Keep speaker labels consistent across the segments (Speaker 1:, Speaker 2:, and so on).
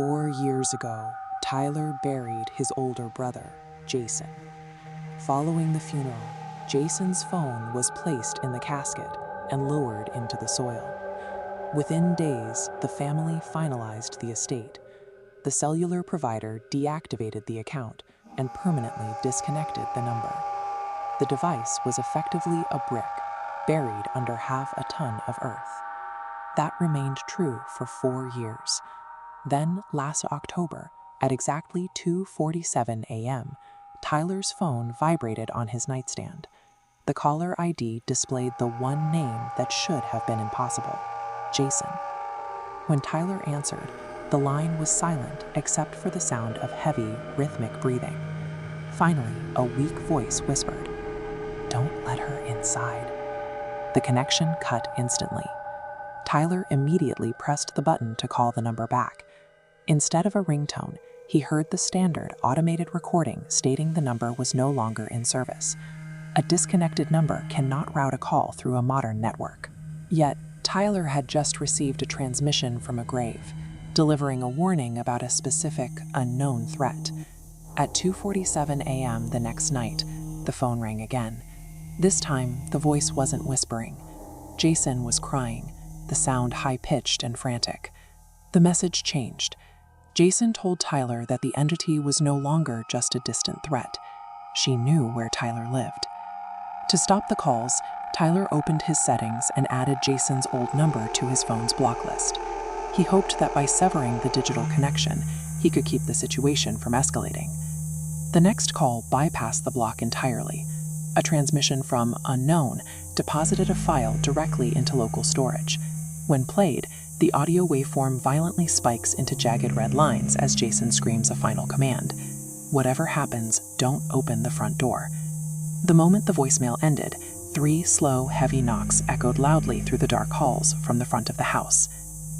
Speaker 1: 4 years ago, Tyler buried his older brother, Jason. Following the funeral, Jason's phone was placed in the casket and lowered into the soil. Within days, the family finalized the estate. The cellular provider deactivated the account and permanently disconnected the number. The device was effectively a brick, buried under half a ton of earth. That remained true for 4 years. Then, last October, at exactly 2:47 a.m., Tyler's phone vibrated on his nightstand. The caller ID displayed the one name that should have been impossible: Jason. When Tyler answered, the line was silent except for the sound of heavy, rhythmic breathing. Finally, a weak voice whispered, "Don't let her inside." The connection cut instantly. Tyler immediately pressed the button to call the number back. Instead of a ringtone, he heard the standard automated recording stating the number was no longer in service. A disconnected number cannot route a call through a modern network. Yet, Tyler had just received a transmission from a grave, delivering a warning about a specific, unknown threat. At 2:47 a.m. the next night, the phone rang again. This time, the voice wasn't whispering. Jason was crying, the sound high-pitched and frantic. The message changed. Jason told Tyler that the entity was no longer just a distant threat. She knew where Tyler lived. To stop the calls, Tyler opened his settings and added Jason's old number to his phone's block list. He hoped that by severing the digital connection, he could keep the situation from escalating. The next call bypassed the block entirely. A transmission from Unknown deposited a file directly into local storage. When played, the audio waveform violently spikes into jagged red lines as Jason screams a final command: "Whatever happens, don't open the front door." The moment the voicemail ended, 3 slow, heavy knocks echoed loudly through the dark halls from the front of the house.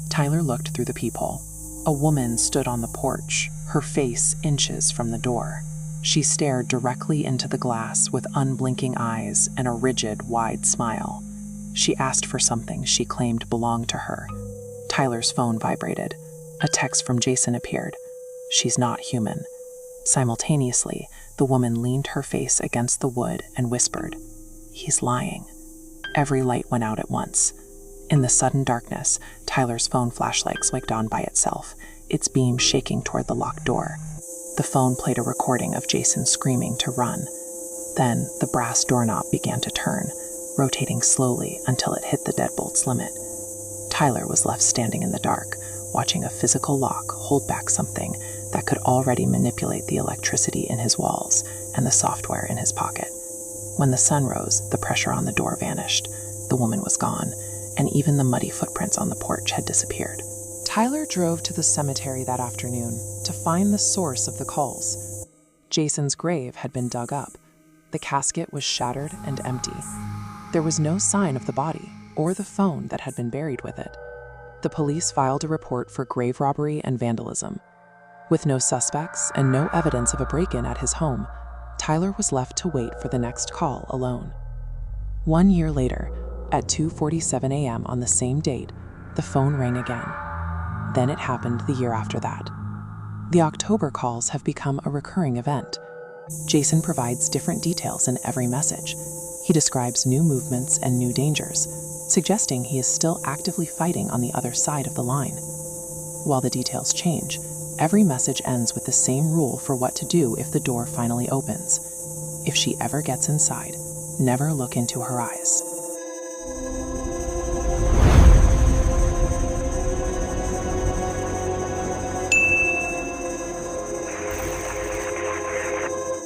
Speaker 1: Tyler looked through the peephole. A woman stood on the porch, her face inches from the door. She stared directly into the glass with unblinking eyes and a rigid, wide smile. She asked for something she claimed belonged to her. Tyler's phone vibrated. A text from Jason appeared. "She's not human." Simultaneously, the woman leaned her face against the wood and whispered, "He's lying." Every light went out at once. In the sudden darkness, Tyler's phone flashlight clicked on by itself, its beam shaking toward the locked door. The phone played a recording of Jason screaming to run. Then, the brass doorknob began to turn, rotating slowly until it hit the deadbolt's limit. Tyler was left standing in the dark, watching a physical lock hold back something that could already manipulate the electricity in his walls and the software in his pocket. When the sun rose, the pressure on the door vanished. The woman was gone, and even the muddy footprints on the porch had disappeared. Tyler drove to the cemetery that afternoon to find the source of the calls. Jason's grave had been dug up. The casket was shattered and empty. There was no sign of the body or the phone that had been buried with it. The police filed a report for grave robbery and vandalism. With no suspects and no evidence of a break-in at his home, Tyler was left to wait for the next call alone. 1 year later, at 2:47 a.m. on the same date, the phone rang again. Then it happened the year after that. The October calls have become a recurring event. Jason provides different details in every message. He describes new movements and new dangers, suggesting he is still actively fighting on the other side of the line. While the details change, every message ends with the same rule for what to do if the door finally opens. If she ever gets inside, never look into her eyes.